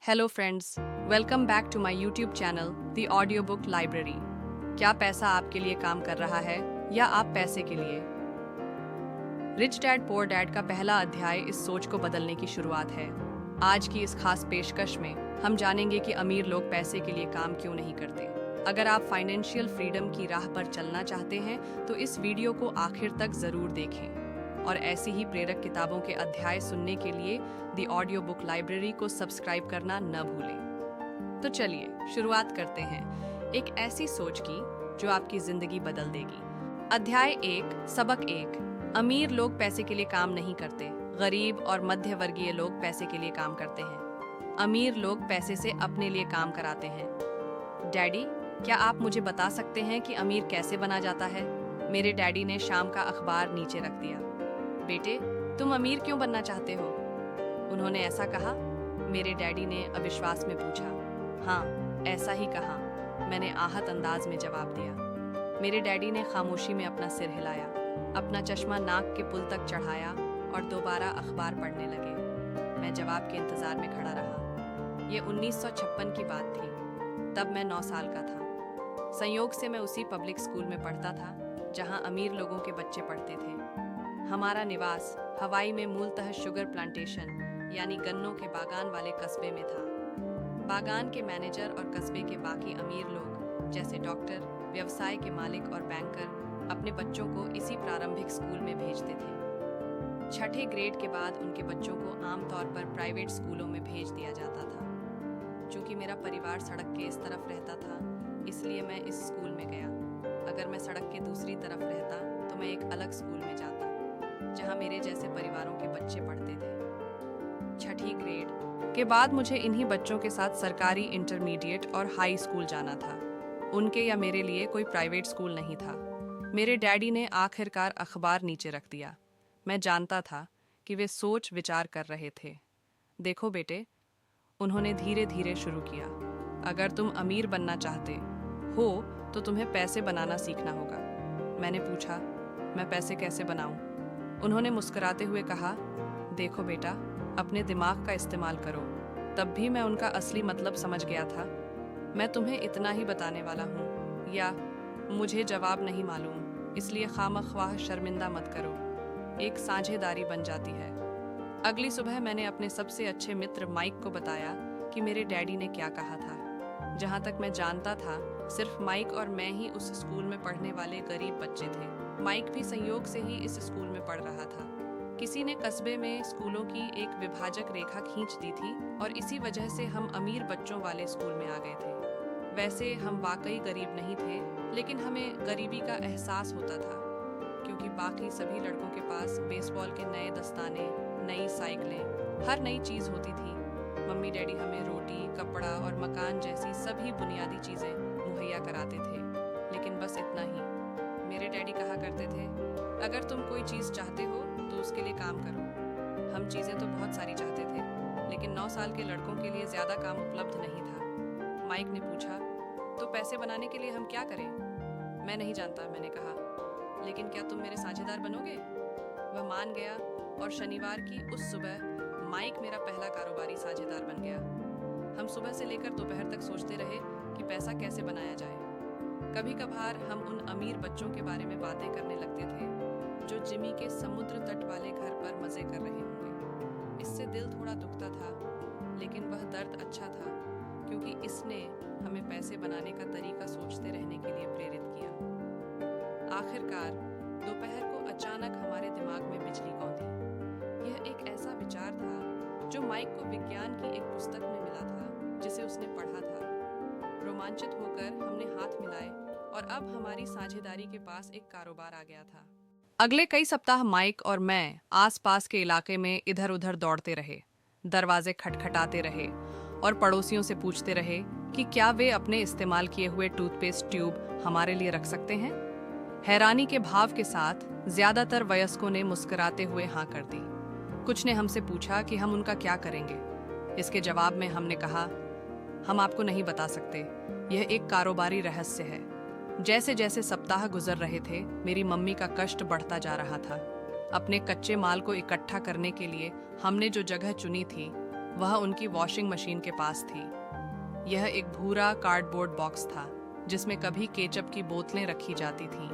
Hello friends, welcome back to my YouTube channel the audio book library. क्या पैसा आपके लिए काम कर रहा है या आप पैसे के लिए? रिच डैड पुअर डैड का पहला अध्याय इस सोच को बदलने की शुरुआत है। आज की इस खास पेशकश में हम जानेंगे कि अमीर लोग पैसे के लिए काम क्यों नहीं करते। अगर आप फाइनेंशियल फ्रीडम की राह पर चलना चाहते हैं तो इस वीडियो को आखिर तक जरूर देखें और ऐसी ही प्रेरक किताबों के अध्याय सुनने के लिए द ऑडियो बुक लाइब्रेरी को सब्सक्राइब करना न भूलें। तो चलिए शुरुआत करते हैं एक ऐसी सोच की जो आपकी जिंदगी बदल देगी। अध्याय 1, सबक 1। अमीर लोग पैसे के लिए काम नहीं करते, गरीब और मध्य वर्गीय लोग पैसे के लिए काम करते हैं। अमीर लोग पैसे से अपने लिए काम कराते हैं। डैडी, क्या आप मुझे बता सकते हैं कि अमीर कैसे बना जाता है? मेरे डैडी ने शाम का अखबार नीचे रख दिया। बेटे, तुम अमीर क्यों बनना चाहते हो? उन्होंने ऐसा कहा? मेरे डैडी ने अविश्वास में पूछा। हाँ, ऐसा ही कहा, मैंने आहत अंदाज में जवाब दिया। मेरे डैडी ने खामोशी में अपना सिर हिलाया, अपना चश्मा नाक के पुल तक चढ़ाया और दोबारा अखबार पढ़ने लगे। मैं जवाब के इंतजार में खड़ा रहा। ये 1956 की बात थी। तब मैं 9 साल का था। संयोग से मैं उसी पब्लिक स्कूल में पढ़ता था जहाँ अमीर लोगों के बच्चे पढ़ते थे। हमारा निवास हवाई में मूलतः शुगर प्लांटेशन यानी गन्नों के बागान वाले कस्बे में था। बागान के मैनेजर और कस्बे के बाकी अमीर लोग जैसे डॉक्टर, व्यवसाय के मालिक और बैंकर अपने बच्चों को इसी प्रारंभिक स्कूल में भेजते थे। छठे ग्रेड के बाद उनके बच्चों को आमतौर पर प्राइवेट स्कूलों में भेज दिया जाता था। चूंकि मेरा परिवार सड़क के इस तरफ रहता था, इसलिए मैं इस स्कूल में गया। अगर मैं सड़क के दूसरी तरफ रहता तो मैं एक अलग स्कूल में जाता जहां मेरे जैसे परिवारों के बच्चे पढ़ते थे। छठी ग्रेड के बाद मुझे इन्हीं बच्चों के साथ सरकारी इंटरमीडिएट और हाई स्कूल जाना था। उनके या मेरे लिए कोई प्राइवेट स्कूल नहीं था। मेरे डैडी ने आखिरकार अखबार नीचे रख दिया। मैं जानता था कि वे सोच विचार कर रहे थे। देखो बेटे, उन्होंने धीरे धीरे शुरू किया, अगर तुम अमीर बनना चाहते हो तो तुम्हें पैसे बनाना सीखना होगा। मैंने पूछा, मैं पैसे कैसे बनाऊं? उन्होंने मुस्कुराते हुए कहा, देखो बेटा, अपने दिमाग का इस्तेमाल करो। तब भी मैं उनका असली मतलब समझ गया था। मैं तुम्हें इतना ही बताने वाला हूँ, या मुझे जवाब नहीं मालूम, इसलिए खामख्वाह शर्मिंदा मत करो। एक साझेदारी बन जाती है। अगली सुबह मैंने अपने सबसे अच्छे मित्र माइक को बताया कि मेरे डैडी ने क्या कहा था। जहाँ तक मैं जानता था, सिर्फ माइक और मैं ही उस स्कूल में पढ़ने वाले गरीब बच्चे थे। माइक भी संयोग से ही इस स्कूल में पढ़ रहा था। किसी ने कस्बे में स्कूलों की एक विभाजक रेखा खींच दी थी और इसी वजह से हम अमीर बच्चों वाले स्कूल में आ गए थे। वैसे हम वाकई गरीब नहीं थे, लेकिन हमें गरीबी का एहसास होता था क्योंकि बाकी सभी लड़कों के पास बेसबॉल के नए दस्ताने, नई साइकिलें, हर नई चीज़ होती थी। मम्मी डैडी हमें रोटी, कपड़ा और मकान जैसी सभी बुनियादी चीज़ें मुहैया कराते थे, लेकिन बस इतना ही। मेरे डैडी कहा करते थे, अगर तुम कोई चीज़ चाहते हो तो उसके लिए काम करो। हम चीज़ें तो बहुत सारी चाहते थे, लेकिन 9 साल के लड़कों के लिए ज़्यादा काम उपलब्ध नहीं था। माइक ने पूछा, तो पैसे बनाने के लिए हम क्या करें? मैं नहीं जानता, मैंने कहा, लेकिन क्या तुम मेरे साझेदार बनोगे? वह मान गया और शनिवार की उस सुबह माइक मेरा पहला कारोबारी साझेदार बन गया। हम सुबह से लेकर दोपहर तक सोचते रहे कि पैसा कैसे बनाया जाए। कभी कभार हम उन अमीर बच्चों के बारे में बातें करने लगते थे जो जिमी के समुद्र तट वाले घर पर मजे कर रहे होंगे। इससे दिल थोड़ा दुखता था, लेकिन वह दर्द अच्छा था क्योंकि इसने हमें पैसे बनाने का तरीका सोचते रहने के लिए प्रेरित किया। आखिरकार दोपहर को अचानक हमारे दिमाग में बिजली कौंधी। यह एक ऐसा विचार था जो माइक को विज्ञान की एक पुस्तक में मिला था जिसे उसने पढ़ा था। रोमांचित होकर हमने हाथ मिलाए और अब हमारी साझेदारी के पास एक कारोबार आ गया था। अगले कई सप्ताह माइक और मैं आसपास के इलाके में इधर उधर दौड़ते रहे, दरवाजे खटखटाते रहे और पड़ोसियों से पूछते रहे कि क्या वे अपने इस्तेमाल किए हुए टूथपेस्ट ट्यूब हमारे लिए रख सकते हैं। हैरानी के भाव के साथ ज्यादातर वयस्कों ने मुस्कुराते हुए हाँ कर दी। कुछ ने हमसे पूछा कि हम उनका क्या करेंगे। इसके जवाब में हमने कहा, हम आपको नहीं बता सकते, यह एक कारोबारी रहस्य है। जैसे जैसे सप्ताह गुजर रहे थे, मेरी मम्मी का कष्ट बढ़ता जा रहा था। अपने कच्चे माल को इकट्ठा करने के लिए हमने जो जगह चुनी थी वह उनकी वॉशिंग मशीन के पास थी। यह एक भूरा कार्डबोर्ड बॉक्स था जिसमें कभी केचप की बोतलें रखी जाती थीं।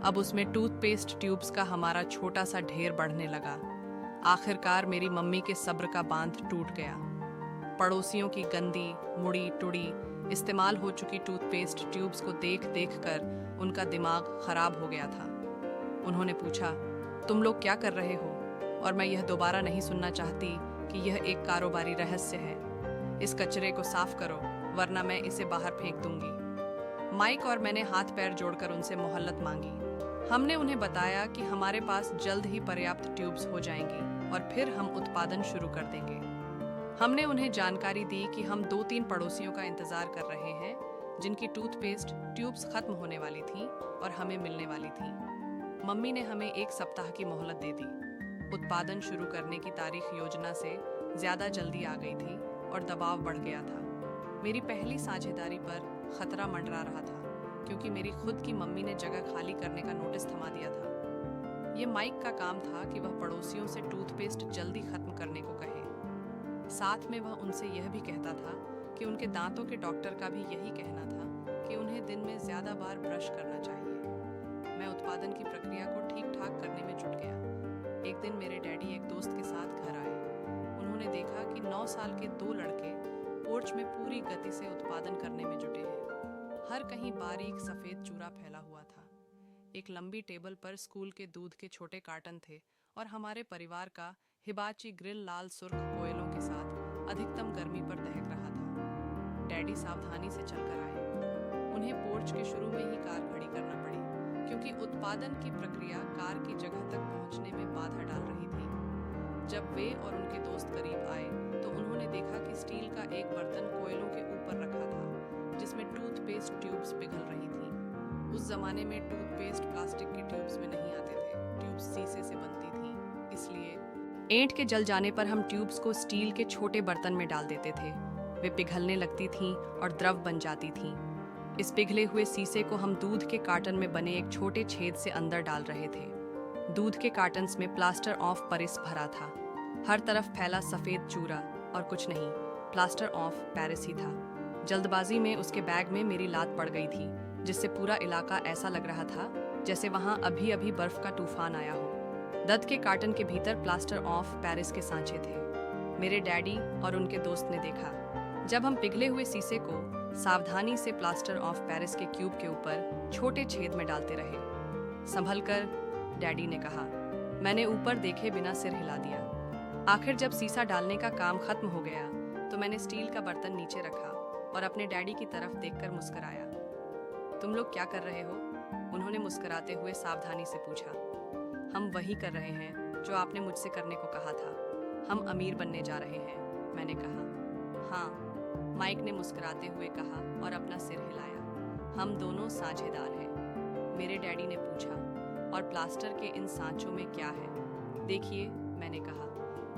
अब उसमें टूथपेस्ट ट्यूब्स का हमारा छोटा सा ढेर बढ़ने लगा। आखिरकार मेरी मम्मी के सब्र का बांध टूट गया। पड़ोसियों की गंदी, मुड़ी टुड़ी, इस्तेमाल हो चुकी टूथपेस्ट ट्यूब्स को देख देख कर उनका दिमाग खराब हो गया था। उन्होंने पूछा, तुम लोग क्या कर रहे हो? और मैं यह दोबारा नहीं सुनना चाहती कि यह एक कारोबारी रहस्य है। इस कचरे को साफ करो वरना मैं इसे बाहर फेंक दूंगी। माइक और मैंने हाथ पैर जोड़कर उनसे मोहल्लत मांगी। हमने उन्हें बताया कि हमारे पास जल्द ही पर्याप्त ट्यूब्स हो जाएंगी और फिर हम उत्पादन शुरू कर देंगे। हमने उन्हें जानकारी दी कि हम 2-3 पड़ोसियों का इंतजार कर रहे हैं जिनकी टूथपेस्ट ट्यूब्स खत्म होने वाली थी और हमें मिलने वाली थी। मम्मी ने हमें 1 सप्ताह की मोहलत दे दी। उत्पादन शुरू करने की तारीख योजना से ज़्यादा जल्दी आ गई थी और दबाव बढ़ गया था। मेरी पहली साझेदारी पर खतरा मंडरा रहा था क्योंकि मेरी खुद की मम्मी ने जगह खाली करने का नोटिस थमा दिया था। ये माइक का काम था कि वह पड़ोसियों से टूथपेस्ट जल्दी खत्म करने को कहे। साथ में वह उनसे यह भी कहता था कि उनके दांतों के डॉक्टर का भी यही कहना था कि उन्हें दिन में ज़्यादा बार ब्रश करना चाहिए। मैं उत्पादन की प्रक्रिया को ठीक ठाक करने में जुट गया। एक दिन मेरे डैडी एक दोस्त के साथ घर आए। उन्होंने देखा कि 9 साल के 2 लड़के पोर्च में पूरी गति से उत्पादन करने में जुटे हैं। हर कहीं बारीक सफ़ेद चूरा फैला हुआ था। एक लंबी टेबल पर स्कूल के दूध के छोटे कार्टन थे और हमारे परिवार का हिबाची ग्रिल लाल सुर्ख कोयलों के साथ अधिकतम गर्मी पर दहक रहा था। डैडी सावधानी से चलकर आए। उन्हें पोर्च के शुरू में ही कार खड़ी करना पड़ी क्योंकि उत्पादन की प्रक्रिया कार की जगह तक पहुंचने में बाधा डाल रही थी। जब वे और उनके दोस्त करीब आए तो उन्होंने देखा कि स्टील का एक बर्तन कोयलों के ऊपर रखा था जिसमें टूथपेस्ट ट्यूब्स पिघल रही थी। उस जमाने में टूथपेस्ट प्लास्टिक की ट्यूब्स में नहीं आते थे, ट्यूब्स शीशे से बनती थी। इसलिए ऐंठ के जल जाने पर हम ट्यूब्स को स्टील के छोटे बर्तन में डाल देते थे। वे पिघलने लगती थीं और द्रव बन जाती थीं। इस पिघले हुए शीशे को हम दूध के कार्टन में बने एक छोटे छेद से अंदर डाल रहे थे। दूध के कार्टन्स में प्लास्टर ऑफ पेरिस भरा था। हर तरफ फैला सफ़ेद चूरा और कुछ नहीं, प्लास्टर ऑफ पेरिस ही था। जल्दबाजी में उसके बैग में मेरी लात पड़ गई थी जिससे पूरा इलाका ऐसा लग रहा था जैसे वहाँ अभी अभी बर्फ का तूफान आया हो। दत्त के कार्टन के भीतर प्लास्टर ऑफ पेरिस के सांचे थे। मेरे डैडी और उनके दोस्त ने देखा। जब हम पिघले हुए शीशे को सावधानी से प्लास्टर ऑफ पेरिस के क्यूब के ऊपर छोटे छेद में डालते रहे। संभलकर, डैडी ने कहा। मैंने ऊपर देखे बिना सिर हिला दिया। आखिर जब शीशा डालने का काम खत्म हो गया तो मैंने स्टील का बर्तन नीचे रखा और अपने डैडी की तरफ देखकर मुस्कुराया। तुम लोग क्या कर रहे हो? उन्होंने मुस्कुराते हुए सावधानी से पूछा। हम वही कर रहे हैं जो आपने मुझसे करने को कहा था। हम अमीर बनने जा रहे हैं, मैंने कहा। हाँ, माइक ने मुस्कुराते हुए कहा और अपना सिर हिलाया। हम दोनों साझेदार हैं। मेरे डैडी ने पूछा, और प्लास्टर के इन सांचों में क्या है? देखिए, मैंने कहा,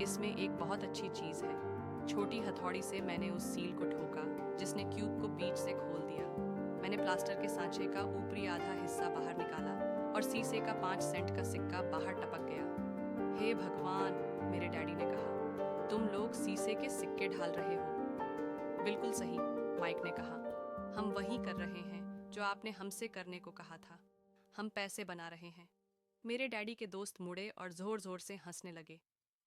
इसमें एक बहुत अच्छी चीज़ है। छोटी हथौड़ी से मैंने उस सील को ठोका जिसने क्यूब को बीच से खोल दिया। मैंने प्लास्टर के सांचे का ऊपरी आधा हिस्सा बाहर निकाला और शीशे का 5 सेंट का सिक्का बाहर टपक गया। हे भगवान, मेरे डैडी ने कहा, तुम लोग शीशे के सिक्के ढाल रहे हो। बिल्कुल सही, माइक ने कहा। हम वही कर रहे हैं जो आपने हमसे करने को कहा था। हम पैसे बना रहे हैं। मेरे डैडी के दोस्त मुड़े और जोर जोर से हंसने लगे।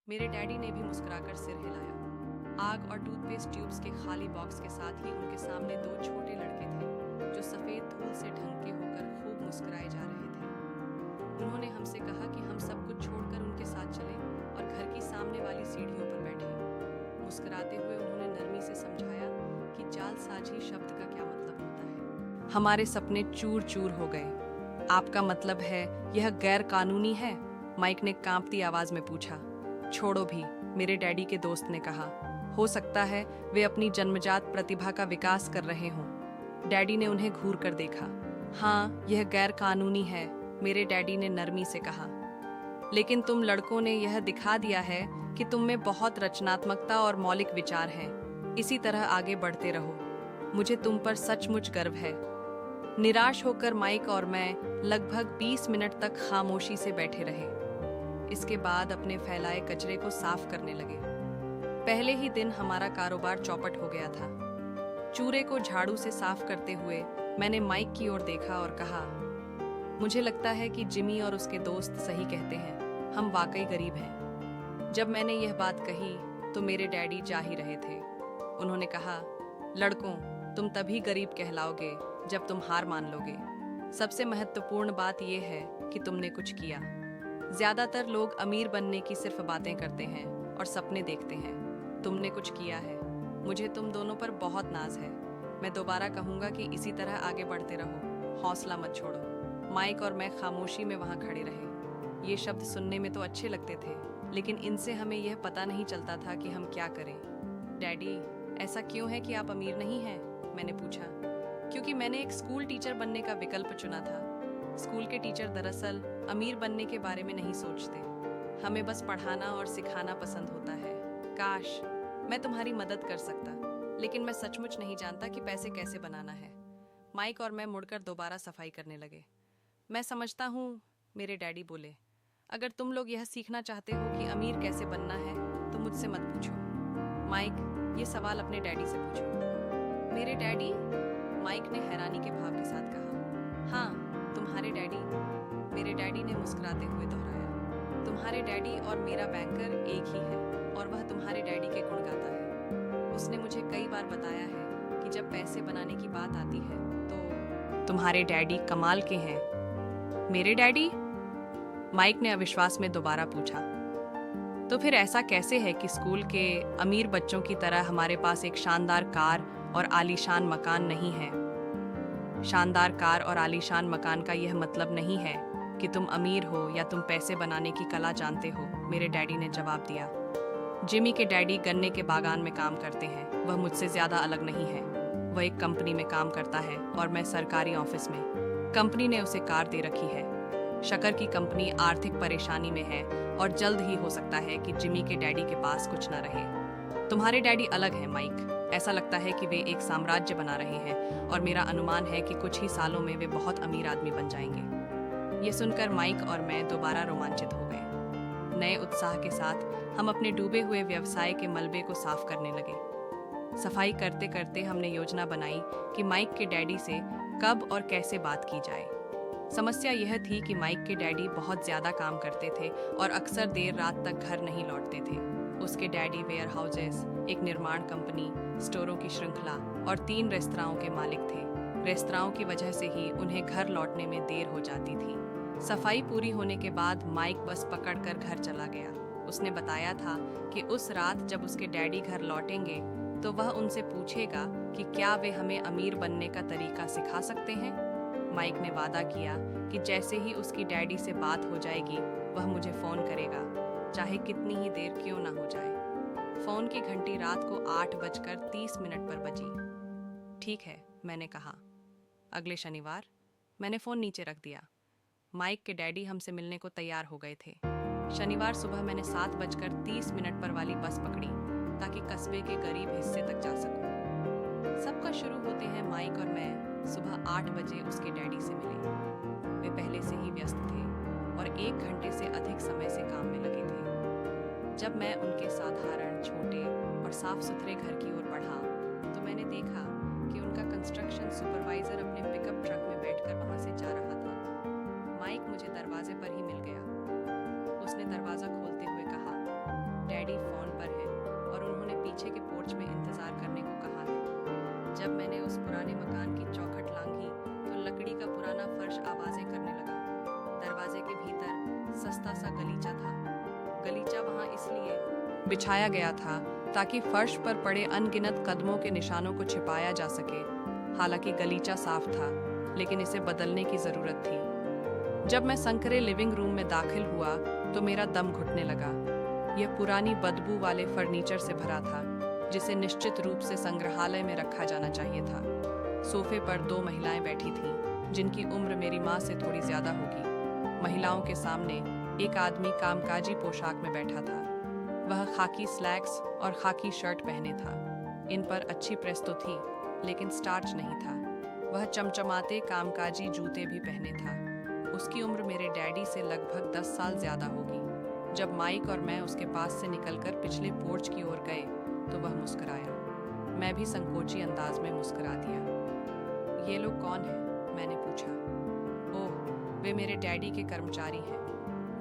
मेरे डैडी ने भी मुस्कुराकर सिर हिलाया। आग और टूथपेस्ट ट्यूब्स के खाली बॉक्स के साथ ही उनके सामने 2 छोटे लड़के थे जो सफ़ेद धूल से ढंके होकर खूब मुस्कुराए जा रहे थे। उन्होंने हमसे कहा कि हम सब कुछ छोड़कर उनके साथ चलें और घर की सामने वाली सीढ़ियों पर बैठें। मुस्कुराते हुए उन्होंने नरमी से समझाया कि जालसाजी शब्द का क्या मतलब होता है। हमारे सपने चूर चूर हो गए। आपका मतलब है यह गैर कानूनी है? माइक ने कांपती आवाज में पूछा। छोड़ो भी, मेरे डैडी के दोस्त ने कहा। हो सकता है वे अपनी जन्मजात प्रतिभा का विकास कर रहे हों। डैडी ने उन्हें घूर कर देखा। हाँ, यह गैर कानूनी है, मेरे डैडी ने नरमी से कहा। लेकिन तुम लड़कों ने यह दिखा दिया है कि तुम में बहुत रचनात्मकता और मौलिक विचार हैं। इसी तरह आगे बढ़ते रहो। मुझे तुम पर सचमुच गर्व है। निराश होकर माइक और मैं लगभग 20 मिनट तक खामोशी से बैठे रहे। इसके बाद अपने फैलाए कचरे को साफ करने लगे। पहले ही दिन हमारा कारोबार चौपट हो गया था। चूरे को झाड़ू से साफ करते हुए मैंने माइक की ओर देखा और कहा, मुझे लगता है कि जिमी और उसके दोस्त सही कहते हैं, हम वाकई गरीब हैं। जब मैंने यह बात कही तो मेरे डैडी जा ही रहे थे। उन्होंने कहा, लड़कों, तुम तभी गरीब कहलाओगे जब तुम हार मान लोगे। सबसे महत्वपूर्ण बात यह है कि तुमने कुछ किया। ज्यादातर लोग अमीर बनने की सिर्फ बातें करते हैं और सपने देखते हैं। तुमने कुछ किया है। मुझे तुम दोनों पर बहुत नाज है। मैं दोबारा कहूँगा कि इसी तरह आगे बढ़ते रहो, हौसला मत छोड़ो। माइक और मैं खामोशी में वहाँ खड़े रहे। ये शब्द सुनने में तो अच्छे लगते थे, लेकिन इनसे हमें यह पता नहीं चलता था कि हम क्या करें। डैडी, ऐसा क्यों है कि आप अमीर नहीं हैं? मैंने पूछा। क्योंकि मैंने एक स्कूल टीचर बनने का विकल्प चुना था। स्कूल के टीचर दरअसल अमीर बनने के बारे में नहीं सोचते। हमें बस पढ़ाना और सिखाना पसंद होता है। काश मैं तुम्हारी मदद कर सकता, लेकिन मैं सचमुच नहीं जानता कि पैसे कैसे बनाना है। माइक और मैं मुड़कर दोबारा सफाई करने लगे। मैं समझता हूँ, मेरे डैडी बोले, अगर तुम लोग यह सीखना चाहते हो कि अमीर कैसे बनना है तो मुझसे मत पूछो। माइक, ये सवाल अपने डैडी से पूछो। मेरे डैडी? माइक ने हैरानी के भाव के साथ कहा। हाँ, तुम्हारे डैडी। मेरे डैडी ने मुस्कुराते हुए दोहराया। तुम्हारे डैडी और मेरा बैंकर एक ही है और वह तुम्हारे डैडी के गुण गाता है। उसने मुझे कई बार बताया है कि जब पैसे बनाने की बात आती है तो तुम्हारे डैडी कमाल के हैं। मेरे डैडी? माइक ने अविश्वास में दोबारा पूछा। तो फिर ऐसा कैसे है कि स्कूल के अमीर बच्चों की तरह हमारे पास एक शानदार कार और आलीशान मकान नहीं है? शानदार कार और आलीशान मकान का यह मतलब नहीं है कि तुम अमीर हो या तुम पैसे बनाने की कला जानते हो, मेरे डैडी ने जवाब दिया। जिमी के डैडी गन्ने के बागान में काम करते हैं। वह मुझसे ज़्यादा अलग नहीं है। वह एक कंपनी में काम करता है और मैं सरकारी ऑफिस में। कंपनी ने उसे कार दे रखी है। शक्कर की कंपनी आर्थिक परेशानी में है और जल्द ही हो सकता है कि जिमी के डैडी के पास कुछ न रहे। तुम्हारे डैडी अलग हैं, माइक। ऐसा लगता है कि वे एक साम्राज्य बना रहे हैं और मेरा अनुमान है कि कुछ ही सालों में वे बहुत अमीर आदमी बन जाएंगे। ये सुनकर माइक और मैं दोबारा रोमांचित हो गए। नए उत्साह के साथ हम अपने डूबे हुए व्यवसाय के मलबे को साफ करने लगे। सफाई करते करते हमने योजना बनाई कि माइक के डैडी से कब और कैसे बात की जाए। समस्या यह थी कि माइक के डैडी बहुत ज्यादा काम करते थे और अक्सर देर रात तक घर नहीं लौटते थे। उसके डैडी वेयर हाउसेस, एक निर्माण कंपनी, स्टोरों की श्रृंखला और 3 रेस्तराओं के मालिक थे। रेस्तराओं की वजह से ही उन्हें घर लौटने में देर हो जाती थी। सफाई पूरी होने के बाद माइक बस पकड़कर घर चला गया। उसने बताया था कि उस रात जब उसके डैडी घर लौटेंगे तो वह उनसे पूछेगा कि क्या वे हमें अमीर बनने का तरीका सिखा सकते हैं। माइक ने वादा किया कि जैसे ही उसकी डैडी से बात हो जाएगी वह मुझे फ़ोन करेगा, चाहे कितनी ही देर क्यों ना हो जाए। फ़ोन की घंटी रात को 8:30 पर बजी। ठीक है, मैंने कहा। अगले शनिवार मैंने फ़ोन नीचे रख दिया। माइक के डैडी हमसे मिलने को तैयार हो गए थे। शनिवार सुबह मैंने 7:30 पर वाली बस पकड़ी ताकि कस्बे के गरीब हिस्से तक जा सकूं। सबका शुरू होते हैं माइक और मैं सुबह 8 बजे उसके डैडी से मिले। वे पहले से ही व्यस्त थे और 1 घंटे से अधिक समय से काम में लगे थे। जब मैं उनके साधारण, छोटे और साफ सुथरे घर की ओर बढ़ा तो मैंने देखा कि उनका कंस्ट्रक्शन सुपरवाइजर अपने पिकअप ट्रक में बैठकर वहां से जा रहा था। माइक मुझे दरवाजे पर ही मिल गया। उसने दरवाजा खोलते हुए कहा, डैडी फोन पर है और उन्होंने पीछे के पोर्च में इंतजार करने को कहा है। जब मैंने उस पुराने मकान की चौखट लांघी तो लकड़ी का पुराना फर्श आवाजें करने लगा। दरवाजे के भीतर सस्ता सा गलीचा था। गलीचा वहां इसलिए बिछाया गया था ताकि फर्श पर पड़े अनगिनत कदमों के निशानों को छिपाया जा सके। हालांकि गलीचा साफ था, लेकिन इसे बदलने की जरूरत थी। जब मैं संकरे लिविंग रूम में दाखिल हुआ तो मेरा दम घुटने लगा। यह पुरानी बदबू वाले फर्नीचर से भरा था, जिसे निश्चित रूप से संग्रहालय में रखा जाना चाहिए था। सोफे पर 2 महिलाएं बैठी थीं, जिनकी उम्र मेरी माँ से थोड़ी ज्यादा होगी। महिलाओं के सामने एक आदमी कामकाजी पोशाक में बैठा था। वह खाकी स्लैक्स और खाकी शर्ट पहने था। इन पर अच्छी प्रेस तो थी, लेकिन स्टार्च नहीं था। वह चमचमाते कामकाजी जूते भी पहने था। उसकी उम्र मेरे डैडी से लगभग 10 साल ज्यादा होगी। जब माइक और मैं उसके पास से निकलकर पिछले पोर्च की ओर गए तो वह मुस्कुराया। मैं भी संकोची अंदाज में मुस्कुरा दिया। ये लोग कौन हैं? मैंने पूछा। ओह, वे मेरे डैडी के कर्मचारी हैं।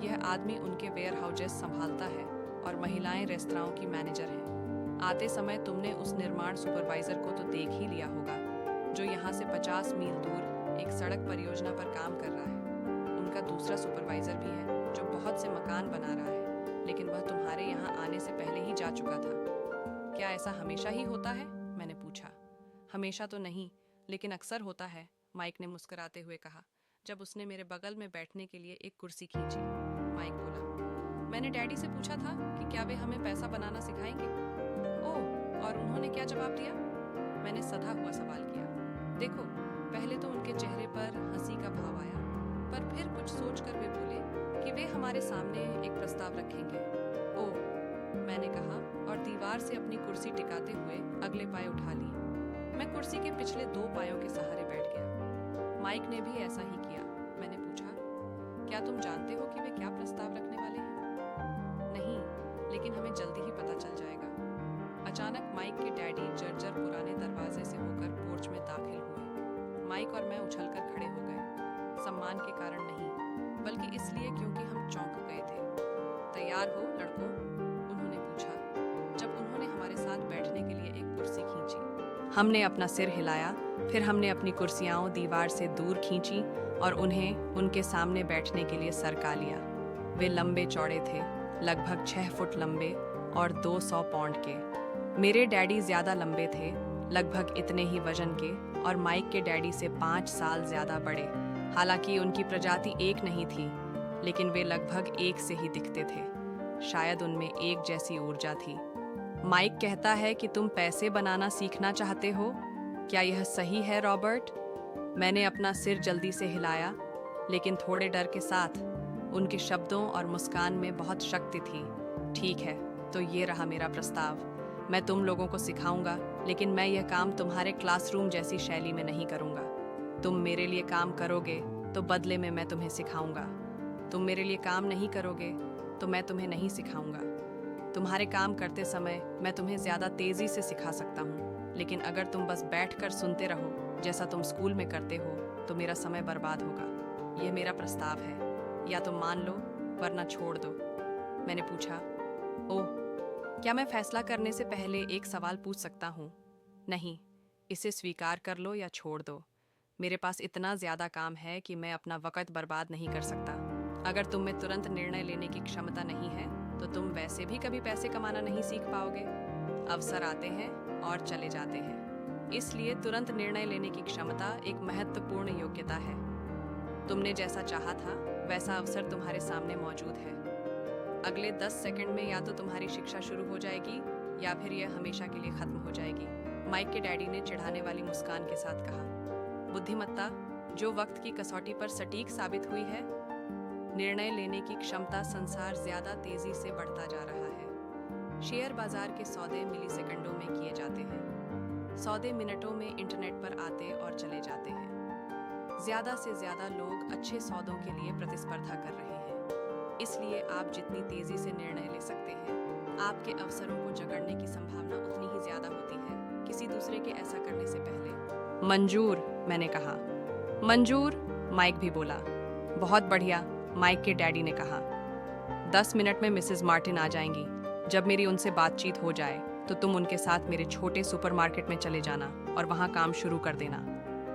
यह आदमी उनके वेयर हाउसेस संभालता है और महिलाएं रेस्तराओं की मैनेजर हैं। आते समय तुमने उस निर्माण सुपरवाइजर को तो देख ही लिया होगा, जो यहाँ से 50 मील दूर एक सड़क परियोजना पर काम कर रहा है। उनका दूसरा सुपरवाइजर भी है जो बहुत से मकान बना रहा है, लेकिन वह तुम्हारे यहाँ आने से पहले ही जा चुका था। क्या ऐसा हमेशा ही होता है? मैंने पूछा। हमेशा तो नहीं, लेकिन अक्सर होता है, माइक ने मुस्कुराते हुए कहा, जब उसने मेरे बगल में बैठने के लिए एक कुर्सी खींची। माइक बोला, मैंने डैडी से पूछा था कि क्या वे हमें पैसा बनाना सिखाएंगे। ओह, और उन्होंने क्या जवाब दिया? मैंने सधा हुआ सवाल किया। देखो, पहले तो उनके चेहरे पर हंसी का भाव आया, पर फिर कुछ सोचकर वे बोले कि वे हमारे सामने एक प्रस्ताव रखेंगे। ओह, मैंने कहा और दीवार से अपनी कुर्सी टिकाते हुए अगले पाए उठा लिए। मैं कुर्सी के पिछले 2 पायों के सहारे बैठ गया। माइक ने भी ऐसा ही किया। मैंने पूछा, क्या तुम जानते हो कि वे क्या प्रस्ताव रखने वाले हैं? नहीं, लेकिन हमें जल्दी ही पता चल जाएगा। अचानक माइक के डैडी जर्जर पुराने दरवाजे से होकर पोर्च में दाखिल हुए। माइक और मैं उछलकर खड़े हो गए, सम्मान के कारण नहीं, बल्कि इसलिए क्योंकि हम चौंक गए थे। तैयार हो लड़कों? उन्होंने पूछा, जब उन्होंने हमारे साथ बैठने के लिए एक कुर्सी खींची। हमने अपना सिर हिलाया, फिर हमने अपनी कुर्सियां दीवार से दूर खींची और उन्हें उनके सामने बैठने के लिए सरका लिया। वे लंबे चौड़े थे, लगभग 6 फुट लंबे और 200 पाउंड के। मेरे डैडी ज्यादा लंबे थे, लगभग इतने ही वजन के, और माइक के डैडी से 5 साल ज्यादा बड़े। हालांकि उनकी प्रजाति एक नहीं थी, लेकिन वे लगभग एक से ही दिखते थे। शायद उनमें एक जैसी ऊर्जा थी। माइक कहता है कि तुम पैसे बनाना सीखना चाहते हो। क्या यह सही है रॉबर्ट? मैंने अपना सिर जल्दी से हिलाया, लेकिन थोड़े डर के साथ। उनके शब्दों और मुस्कान में बहुत शक्ति थी। ठीक है, तो ये रहा मेरा प्रस्ताव। मैं तुम लोगों को सिखाऊंगा, लेकिन मैं यह काम तुम्हारे क्लासरूम जैसी शैली में नहीं करूंगा। तुम मेरे लिए काम करोगे तो बदले में मैं तुम्हें सिखाऊंगा। तुम मेरे लिए काम नहीं करोगे तो मैं तुम्हें नहीं सिखाऊंगा। तुम्हारे काम करते समय मैं तुम्हें ज़्यादा तेज़ी से सिखा सकता हूँ, लेकिन अगर तुम बस बैठकर सुनते रहो जैसा तुम स्कूल में करते हो तो मेरा समय बर्बाद होगा। यह मेरा प्रस्ताव है, या तो मान लो वरना छोड़ दो। मैंने पूछा, ओह, क्या मैं फैसला करने से पहले एक सवाल पूछ सकता हूँ? नहीं, इसे स्वीकार कर लो या छोड़ दो। मेरे पास इतना ज़्यादा काम है कि मैं अपना वक़्त बर्बाद नहीं कर सकता। अगर तुम में तुरंत निर्णय लेने की क्षमता नहीं है तो तुम वैसे भी कभी पैसे कमाना नहीं सीख पाओगे। अवसर आते हैं और चले जाते हैं, इसलिए तुरंत निर्णय लेने की क्षमता एक महत्वपूर्ण योग्यता है। तुमने जैसा चाहा था वैसा अवसर तुम्हारे सामने मौजूद है। अगले 10 सेकंड में या तो तुम्हारी शिक्षा शुरू हो जाएगी या फिर यह हमेशा के लिए खत्म हो जाएगी। माइक के डैडी ने चिढ़ाने वाली मुस्कान के साथ कहा। बुद्धिमत्ता जो वक्त की कसौटी पर सटीक साबित हुई है। निर्णय लेने की क्षमता संसार ज्यादा तेजी से बढ़ता जा रहा है। शेयर बाजार के सौदे मिलीसेकंडों में किए जाते हैं। सौदे मिनटों में इंटरनेट पर आते और चले जाते हैं। ज्यादा से ज्यादा लोग अच्छे सौदों के लिए प्रतिस्पर्धा कर रहे हैं। इसलिए आप जितनी तेजी से निर्णय ले सकते हैं, आपके अवसरों को जकड़ने की संभावना उतनी ही ज्यादा होती है किसी दूसरे के ऐसा करने से पहले। मंजूर, मैंने कहा। मंजूर, माइक भी बोला। बहुत बढ़िया, माइक के डैडी ने कहा। 10 मिनट में मिसेस मार्टिन आ जाएंगी। जब मेरी उनसे बातचीत हो जाए तो तुम उनके साथ मेरे छोटे सुपरमार्केट में चले जाना और वहां काम शुरू कर देना।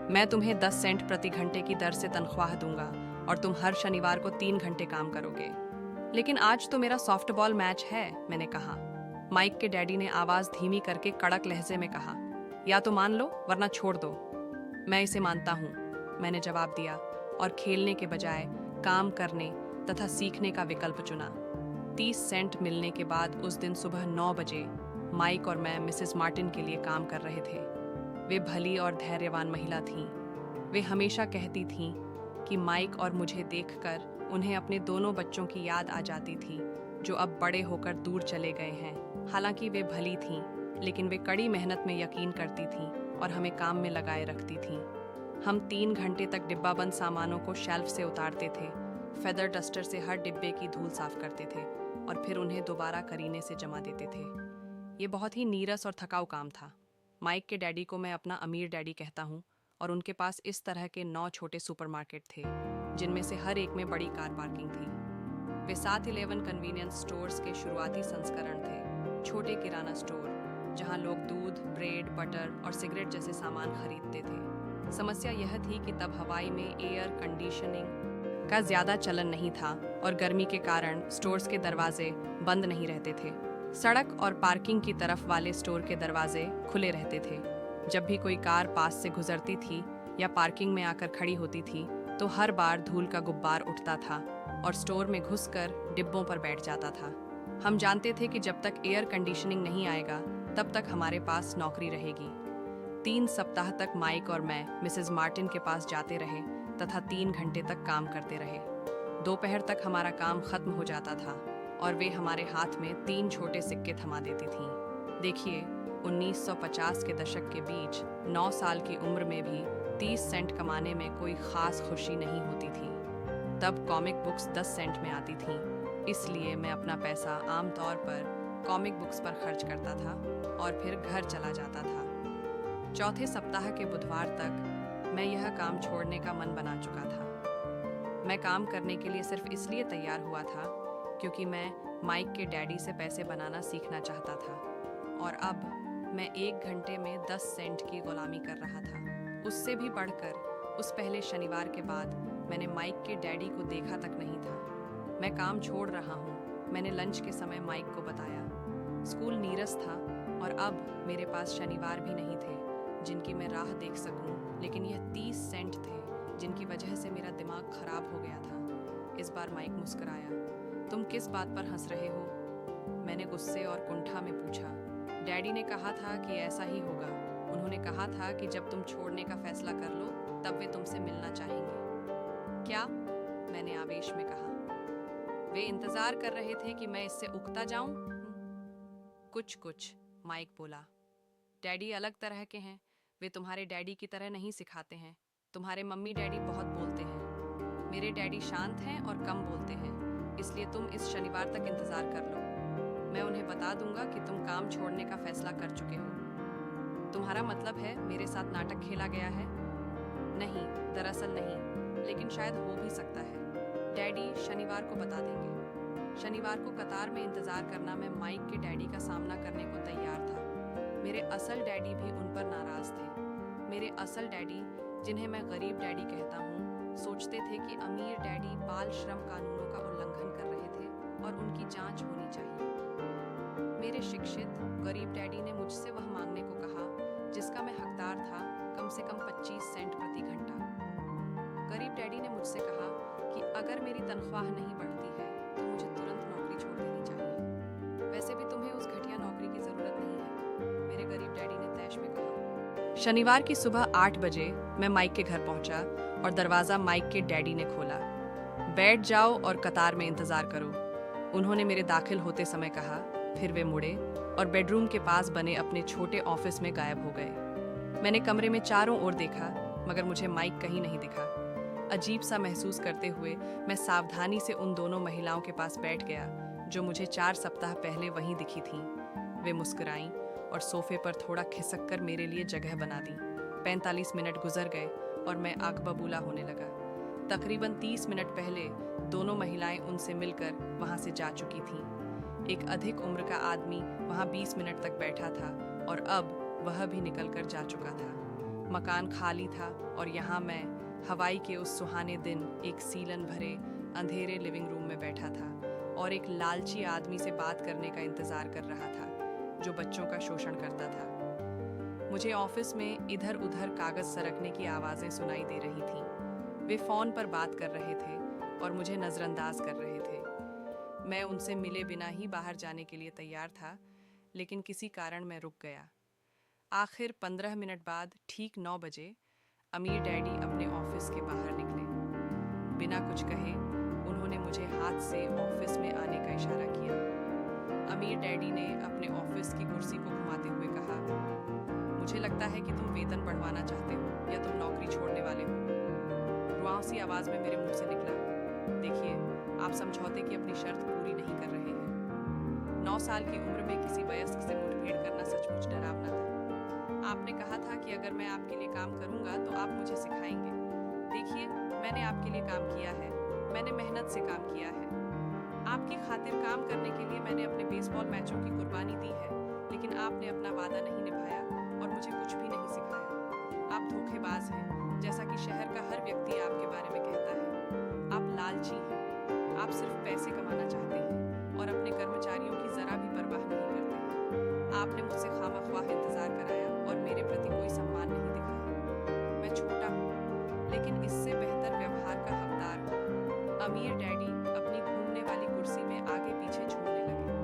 मैं तुम्हें 10 सेंट प्रति घंटे की दर से तनख्वाह दूंगा और तुम हर शनिवार को 3 घंटे काम करोगे। लेकिन आज तो मेरा सॉफ्टबॉल मैच है, मैंने कहा। माइक के डैडी ने आवाज धीमी करके कड़क लहजे में कहा, या तो मान लो वरना छोड़ दो। मैं इसे मानता हूँ, मैंने जवाब दिया और खेलने के बजाय काम करने तथा सीखने का विकल्प चुना। 30 सेंट मिलने के बाद उस दिन सुबह 9 बजे माइक और मैं मिसेस मार्टिन के लिए काम कर रहे थे। वे भली और धैर्यवान महिला थीं। वे हमेशा कहती थीं कि माइक और मुझे देखकर उन्हें अपने दोनों बच्चों की याद आ जाती थी जो अब बड़े होकर दूर चले गए हैं। हालांकि वे भली थीं, लेकिन वे कड़ी मेहनत में यकीन करती थीं और हमें काम में लगाए रखती थीं। हम 3 घंटे तक डिब्बाबंद सामानों को शेल्फ से उतारते थे, फेदर डस्टर से हर डिब्बे की धूल साफ करते थे और फिर उन्हें दोबारा करीने से जमा देते थे। ये बहुत ही नीरस और थकाऊ काम था। माइक के डैडी को मैं अपना अमीर डैडी कहता हूँ और उनके पास इस तरह के 9 छोटे सुपरमार्केट थे जिनमें से हर एक में बड़ी कार पार्किंग थी। वे 7-11 कन्वीनियंस स्टोर्स के शुरुआती संस्करण थे, छोटे किराना स्टोर जहाँ लोग दूध, ब्रेड, बटर और सिगरेट जैसे सामान खरीदते थे। समस्या यह थी कि तब हवाई में एयर कंडीशनिंग का ज़्यादा चलन नहीं था और गर्मी के कारण स्टोर्स के दरवाजे बंद नहीं रहते थे। सड़क और पार्किंग की तरफ वाले स्टोर के दरवाजे खुले रहते थे। जब भी कोई कार पास से गुजरती थी या पार्किंग में आकर खड़ी होती थी तो हर बार धूल का गुब्बार उठता था और स्टोर में घुसकर डिब्बों पर बैठ जाता था। हम जानते थे कि जब तक एयर कंडीशनिंग नहीं आएगा तब तक हमारे पास नौकरी रहेगी। 3 सप्ताह तक माइक और मैं मिसेस मार्टिन के पास जाते रहे तथा 3 घंटे तक काम करते रहे। दोपहर तक हमारा काम खत्म हो जाता था और वे हमारे हाथ में 3 छोटे सिक्के थमा देती थीं। देखिए, 1950 के दशक के बीच 9 साल की उम्र में भी 30 सेंट कमाने में कोई खास खुशी नहीं होती थी। तब कॉमिक बुक्स 10 सेंट में आती थीं, इसलिए मैं अपना पैसा आमतौर पर कॉमिक बुक्स पर खर्च करता था और फिर घर चला जाता था। चौथे सप्ताह के बुधवार तक मैं यह काम छोड़ने का मन बना चुका था। मैं काम करने के लिए सिर्फ इसलिए तैयार हुआ था क्योंकि मैं माइक के डैडी से पैसे बनाना सीखना चाहता था और अब मैं 1 घंटे में 10 सेंट की गुलामी कर रहा था। उससे भी बढ़कर उस पहले शनिवार के बाद मैंने माइक के डैडी को देखा तक नहीं था। मैं काम छोड़ रहा हूँ, मैंने लंच के समय माइक को बताया। स्कूल नीरस था और अब मेरे पास शनिवार भी नहीं थे जिनकी मैं राह देख सकूं, लेकिन यह 30 सेंट थे जिनकी वजह से मेरा दिमाग खराब हो गया था। इस बार माइक मुस्कुराया। तुम किस बात पर हंस रहे हो? मैंने गुस्से और कुंठा में पूछा। डैडी ने कहा था कि ऐसा ही होगा। उन्होंने कहा था कि जब तुम छोड़ने का फैसला कर लो तब वे तुमसे मिलना चाहेंगे। क्या? मैंने आवेश में कहा। वे इंतजार कर रहे थे कि मैं इससे उकता जाऊं? कुछ, माइक बोला। डैडी अलग तरह के हैं। वे तुम्हारे डैडी की तरह नहीं सिखाते हैं। तुम्हारे मम्मी डैडी बहुत बोलते हैं। मेरे डैडी शांत हैं और कम बोलते हैं, इसलिए तुम इस शनिवार तक इंतजार कर लो। मैं उन्हें बता दूंगा कि तुम काम छोड़ने का फैसला कर चुके हो। तुम्हारा मतलब है मेरे साथ नाटक खेला गया है? नहीं, दरअसल नहीं, लेकिन शायद हो भी सकता है। डैडी शनिवार को बता देंगे। शनिवार को कतार में इंतजार करना मैं माइक के डैडी का सामना करने को तैयार था। मेरे असल डैडी भी उन पर नाराज थे। मेरे असल डैडी, जिन्हें मैं गरीब डैडी कहता हूँ, सोचते थे कि अमीर डैडी बाल श्रम कानूनों का उल्लंघन कर रहे थे और उनकी जांच होनी चाहिए। मेरे शिक्षित गरीब डैडी ने मुझसे वह मांगने को कहा जिसका मैं हकदार था, कम से कम 25 सेंट प्रति घंटा। गरीब डैडी ने मुझसे कहा कि अगर मेरी तनख्वाह नहीं बढ़ती है तो मुझे तुरंत नौकरी छोड़ देनी चाहिए। वैसे भी तुम्हें उस घटिया नौकरी की जरूरत नहीं है, मेरे गरीब डैडी ने तैश में कहा। शनिवार की सुबह 8 बजे मैं माइक के घर पहुंचा और दरवाजा माइक के डैडी ने खोला। बैठ जाओ और कतार में इंतजार करो, उन्होंने मेरे दाखिल होते समय कहा। फिर वे मुड़े और बेडरूम के पास बने अपने छोटे ऑफिस में गायब हो गए। मैंने कमरे में चारों ओर देखा मगर मुझे माइक कहीं नहीं दिखा। अजीब सा महसूस करते हुए मैं सावधानी से उन दोनों महिलाओं के पास बैठ गया जो मुझे 4 सप्ताह पहले वहीं दिखी थीं। वे मुस्कुराईं और सोफे पर थोड़ा खिसक कर मेरे लिए जगह बना दी। 45 मिनट गुजर गए और मैं आग बबूला होने लगा। तकरीबन 30 मिनट पहले दोनों महिलाएं उनसे मिलकर वहां से जा चुकी थीं। एक अधिक उम्र का आदमी वहां 20 मिनट तक बैठा था और अब वह भी निकलकर जा चुका था। मकान खाली था और यहाँ मैं हवाई के उस सुहाने दिन एक सीलन भरे अंधेरे लिविंग रूम में बैठा था और एक लालची आदमी से बात करने का इंतजार कर रहा था जो बच्चों का शोषण करता था। मुझे ऑफिस में इधर उधर कागज सरकने की आवाजें सुनाई दे रही थीं। वे फोन पर बात कर रहे थे और मुझे नजरअंदाज कर रहे थे। मैं उनसे मिले बिना ही बाहर जाने के लिए तैयार था, लेकिन किसी कारण मैं रुक गया। आखिर 15 मिनट बाद ठीक 9 बजे अमीर डैडी अपने ऑफिस के बाहर निकले। बिना कुछ कहे उन्होंने मुझे हाथ से ऑफिस में आने का इशारा किया। अमीर डैडी ने अपने ऑफिस की कुर्सी को घुमाते हुए कहा, मुझे लगता है कि तुम वेतन बढ़वाना चाहते हो या तुम नौकरी छोड़ने वाले हो। रुआंसी आवाज में मेरे मुंह से निकला, देखिए, आप समझौते की अपनी शर्त पूरी नहीं कर रहे हैं। 9 साल की उम्र में किसी वयस्क से मुठभेड़ करना सचमुच डरावना था। आपने कहा था कि अगर मैं आपके लिए काम करूंगा तो आप मुझे सिखाएंगे। देखिए, मैंने आपके लिए काम किया है, मैंने मेहनत से काम किया है। आपकी खातिर काम करने के लिए मैंने अपने बेसबॉल मैचों की कुर्बानी दी है, लेकिन आपने अपना वादा नहीं निभाया और मुझे कुछ भी नहीं सिखाया। आप धोखेबाज हैं, जैसा कि शहर का हर व्यक्ति आपके बारे में कहता है। आप लालची हैं, आप सिर्फ पैसे कमाना चाहते हैं और अपने कर्मचारियों की जरा भी परवाह नहीं करते हैं। आपने मुझसे खामख्वाह इंतजार कराया और मेरे प्रति कोई सम्मान नहीं दिखाया। मैं छोटा हूँ, लेकिन इससे बेहतर व्यवहार का हकदार हूँ। अमीर डैडी अपनी घूमने वाली कुर्सी में आगे पीछे झूलने लगे।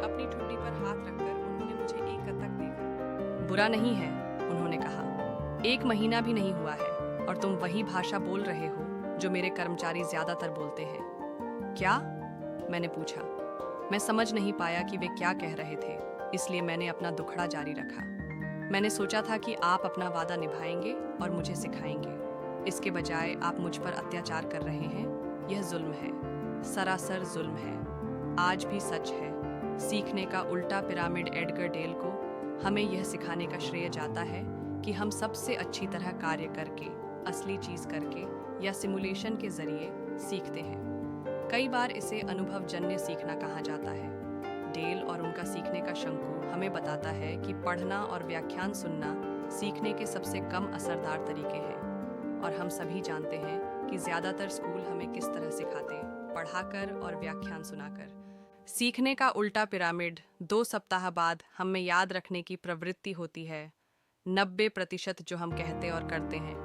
अपनी ठुड्डी पर हाथ रखकर उन्होंने मुझे एकटक देखा। बुरा नहीं है, उन्होंने कहा। 1 महीना भी नहीं हुआ है और तुम वही भाषा बोल रहे हो जो मेरे कर्मचारी ज्यादातर बोलते हैं। क्या? मैंने पूछा। मैं समझ नहीं पाया कि वे क्या कह रहे थे, इसलिए मैंने अपना दुखड़ा जारी रखा। मैंने सोचा था कि आप अपना वादा निभाएंगे और मुझे सिखाएंगे। इसके बजाय आप मुझ पर अत्याचार कर रहे हैं। यह जुल्म है, सरासर जुल्म है। आज भी सच है। सीखने का उल्टा पिरामिड एडगर डेल को हमें यह सिखाने का श्रेय जाता है कि हम सबसे अच्छी तरह कार्य करके, असली चीज करके या सिमुलेशन के जरिए सीखते हैं। कई बार इसे अनुभवजन्य सीखना कहा जाता है। डेल और उनका सीखने का शंकु हमें बताता है कि पढ़ना और व्याख्यान सुनना सीखने के सबसे कम असरदार तरीके हैं। और हम सभी जानते हैं कि ज़्यादातर स्कूल हमें किस तरह सिखाते, पढ़ाकर और व्याख्यान सुनाकर। सीखने का उल्टा पिरामिड 2 सप्ताह बाद हम में याद रखने की प्रवृत्ति होती है। 90% जो हम कहते और करते हैं।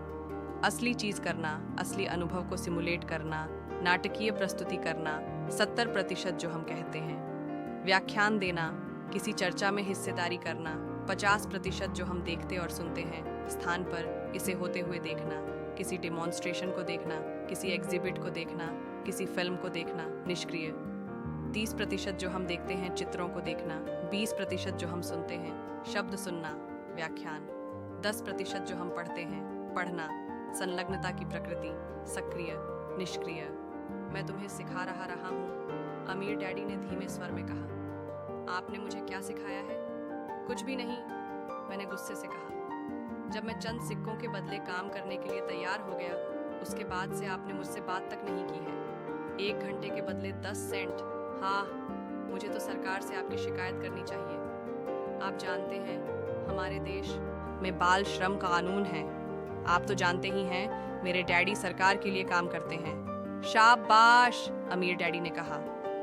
असली चीज करना, असली अनुभव को सिमुलेट करना, नाटकीय प्रस्तुति करना 70% जो हम कहते हैं। व्याख्यान देना, किसी चर्चा में हिस्सेदारी करना 50% जो हम देखते और सुनते हैं। स्थान पर इसे होते हुए देखना, किसी डेमोन्स्ट्रेशन को देखना, किसी एग्जिबिट को देखना, किसी फिल्म को देखना निष्क्रिय। 30% जो हम देखते हैं चित्रों को देखना, 20% जो हम सुनते हैं शब्द सुनना व्याख्यान, 10% जो हम पढ़ते हैं पढ़ना, संलग्नता की प्रकृति सक्रिय निष्क्रिय। मैं तुम्हें सिखा रहा हूँ, अमीर डैडी ने धीमे स्वर में कहा। आपने मुझे क्या सिखाया है? कुछ भी नहीं, मैंने गुस्से से कहा। जब मैं चंद सिक्कों के बदले काम करने के लिए तैयार हो गया, उसके बाद से आपने मुझसे बात तक नहीं की है। 1 घंटे के बदले 10 सेंट। हाँ, मुझे तो सरकार से आपकी शिकायत करनी चाहिए। आप जानते हैं, हमारे देश में बाल श्रम कानून है। आप तो जानते ही हैं, मेरे डैडी सरकार के लिए काम करते हैं। शाबाश, अमीर डैडी ने कहा।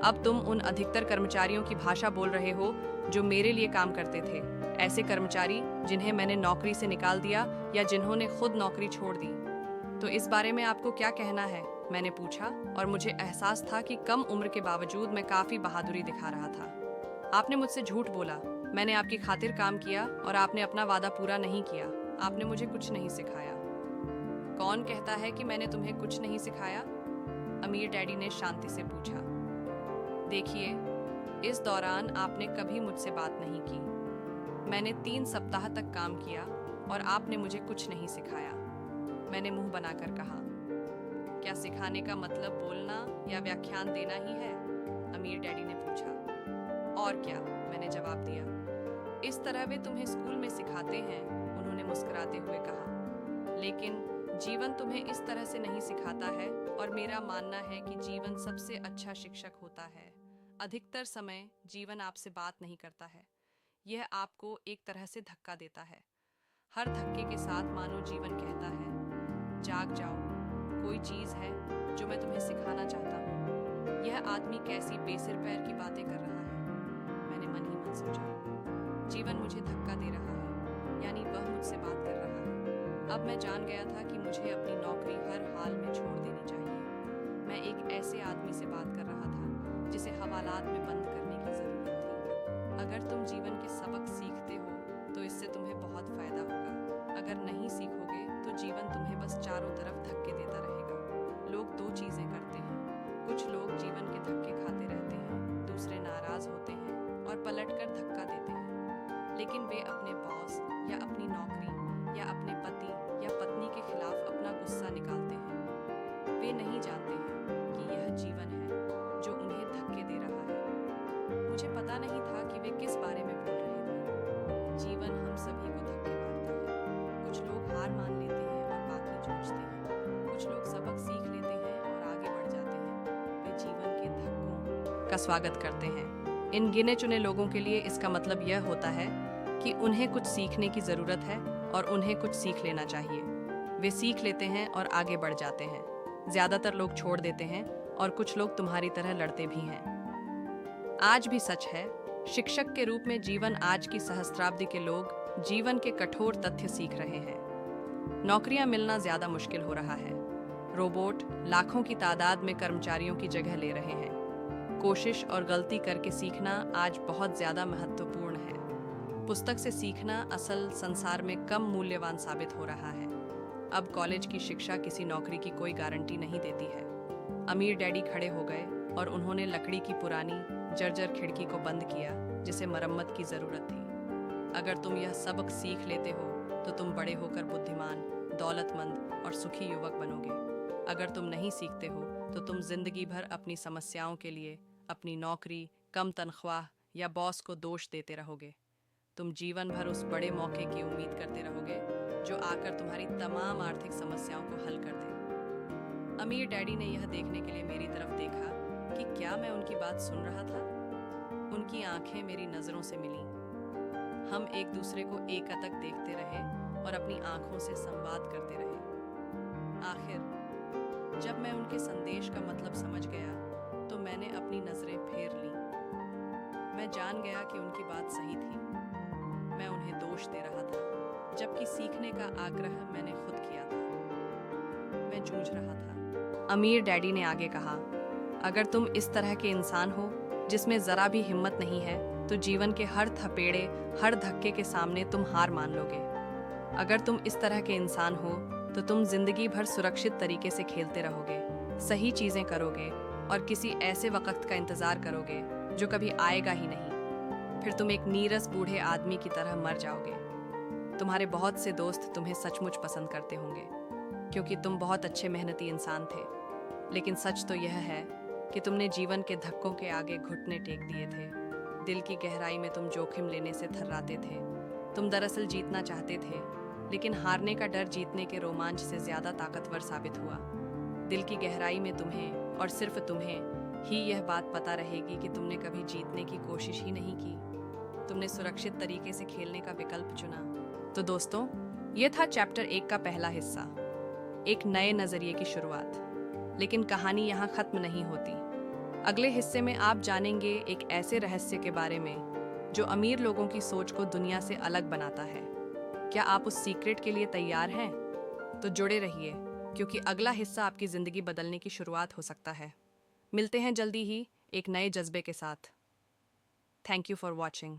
अब तुम उन अधिकतर कर्मचारियों की भाषा बोल रहे हो जो मेरे लिए काम करते थे। ऐसे कर्मचारी जिन्हें मैंने नौकरी से निकाल दिया या जिन्होंने खुद नौकरी छोड़ दी। तो इस बारे में आपको क्या कहना है? मैंने पूछा और मुझे एहसास था कि कम उम्र के बावजूद मैं काफी बहादुरी दिखा रहा था। आपने मुझसे झूठ बोला। मैंने आपकी खातिर काम किया और आपने अपना वादा पूरा नहीं किया। आपने मुझे कुछ नहीं सिखाया। कौन कहता है कि मैंने तुम्हें कुछ नहीं सिखाया? अमीर डैडी ने शांति से पूछा। देखिए, इस दौरान आपने कभी मुझसे बात नहीं की। मैंने 3 सप्ताह तक काम किया और आपने मुझे कुछ नहीं सिखाया। मैंने मुंह बनाकर कहा। क्या सिखाने का मतलब बोलना या व्याख्यान देना ही है? अमीर डैडी ने पूछा। और क्या, मैंने जवाब दिया। इस तरह वे तुम्हें स्कूल में सिखाते हैं, उन्होंने मुस्कुराते हुए कहा। लेकिन जीवन तुम्हें इस तरह से नहीं सिखाता है और मेरा मानना है कि जीवन सबसे अच्छा शिक्षक होता है। अधिकतर समय जीवन आपसे बात नहीं करता है। यह आपको एक तरह से धक्का देता है। हर धक्के के साथ मानो जीवन कहता है, जाग जाओ, कोई चीज है जो मैं तुम्हें सिखाना चाहता हूँ। यह आदमी कैसी बेसिर पैर की बातें कर रहा है, मैंने मन ही मन सोचा। जीवन मुझे धक्का दे रहा है, यानी वह मुझसे बात कर रहा है। अब मैं जान गया था कि मुझे अपनी नौकरी हर हाल में छोड़ देनी चाहिए। मैं एक ऐसे आदमी से बात कर रहा था जिसे हवालात में बंद करने की जरूरत थी। अगर तुम जीवन के सबक सीखते हो तो इससे तुम्हें बहुत फायदा होगा। अगर नहीं सीखोगे तो जीवन तुम्हें बस चारों तरफ धक्के देता रहेगा। लोग 2 चीजें करते हैं। कुछ लोग जीवन के धक्के खाते रहते हैं, दूसरे नाराज होते हैं और पलटकर धक्का देते हैं। लेकिन वे अपने बॉस या अपनी नौकरी या अपने पति या पत्नी के खिलाफ अपना गुस्सा निकालते हैं। वे नहीं जानते हैं कि यह जीवन है जो उन्हें धक्के दे रहा है। मुझे पता नहीं का स्वागत करते हैं। इन गिने चुने लोगों के लिए इसका मतलब यह होता है कि उन्हें कुछ सीखने की ज़रूरत है और उन्हें कुछ सीख लेना चाहिए। वे सीख लेते हैं और आगे बढ़ जाते हैं। ज़्यादातर लोग छोड़ देते हैं और कुछ लोग तुम्हारी तरह लड़ते भी हैं। आज भी सच है, शिक्षक के रूप में जीवन आज की सहस्त्राब्दी के लोग जीवन के कठोर तथ्य सीख रहे हैं। नौकरियां मिलना ज़्यादा मुश्किल हो रहा है। रोबोट लाखों की तादाद में कर्मचारियों की जगह ले रहे हैं। कोशिश और गलती करके सीखना आज बहुत ज़्यादा महत्वपूर्ण है। पुस्तक से सीखना असल संसार में कम मूल्यवान साबित हो रहा है। अब कॉलेज की शिक्षा किसी नौकरी की कोई गारंटी नहीं देती है। अमीर डैडी खड़े हो गए और उन्होंने लकड़ी की पुरानी जर्जर खिड़की को बंद किया जिसे मरम्मत की ज़रूरत थी। अगर तुम यह सबक सीख लेते हो तो तुम बड़े होकर बुद्धिमान, दौलतमंद और सुखी युवक बनोगे। अगर तुम नहीं सीखते हो तो तुम जिंदगी भर अपनी समस्याओं के लिए अपनी नौकरी, कम तनख्वाह या बॉस को दोष देते रहोगे। तुम जीवन भर उस बड़े मौके की उम्मीद करते रहोगे जो आकर तुम्हारी तमाम आर्थिक समस्याओं को हल कर दे। अमीर डैडी ने यह देखने के लिए मेरी तरफ देखा कि क्या मैं उनकी बात सुन रहा था। उनकी आंखें मेरी नज़रों से मिलीं। हम एक दूसरे को एकटक देखते रहे और अपनी आंखों से संवाद करते रहे। आखिर जब मैं उनके संदेश का मतलब समझ गया तो मैंने अपनी नज़रें फेर लीं। मैं जान गया कि उनकी बात सही थी। मैं उन्हें दोष दे रहा था, जबकि सीखने का आग्रह मैंने खुद किया था। मैं जूझ रहा था। अमीर डैडी ने आगे कहा, अगर तुम इस तरह के इंसान हो जिसमें ज़रा भी हिम्मत नहीं है तो जीवन के हर थपेड़े, हर धक्के के सामने तुम हार मान लोगे। अगर तुम इस तरह के इंसान हो तो तुम जिंदगी भर सुरक्षित तरीके से खेलते रहोगे, सही चीज़ें करोगे और किसी ऐसे वक्त का इंतज़ार करोगे जो कभी आएगा ही नहीं। फिर तुम एक नीरस बूढ़े आदमी की तरह मर जाओगे। तुम्हारे बहुत से दोस्त तुम्हें सचमुच पसंद करते होंगे क्योंकि तुम बहुत अच्छे मेहनती इंसान थे, लेकिन सच तो यह है कि तुमने जीवन के धक्कों के आगे घुटने टेक दिए थे। दिल की गहराई में तुम जोखिम लेने से थर्राते थे। तुम दरअसल जीतना चाहते थे, लेकिन हारने का डर जीतने के रोमांच से ज़्यादा ताकतवर साबित हुआ। दिल की गहराई में तुम्हें और सिर्फ तुम्हें ही यह बात पता रहेगी कि तुमने कभी जीतने की कोशिश ही नहीं की। तुमने सुरक्षित तरीके से खेलने का विकल्प चुना। तो दोस्तों, ये था चैप्टर 1 का पहला हिस्सा, एक नए नज़रिए की शुरुआत। लेकिन कहानी यहाँ ख़त्म नहीं होती। अगले हिस्से में आप जानेंगे एक ऐसे रहस्य के बारे में जो अमीर लोगों की सोच को दुनिया से अलग बनाता है। क्या आप उस सीक्रेट के लिए तैयार हैं? तो जुड़े रहिए, क्योंकि अगला हिस्सा आपकी ज़िंदगी बदलने की शुरुआत हो सकता है। मिलते हैं जल्दी ही एक नए जज्बे के साथ। Thank you for watching.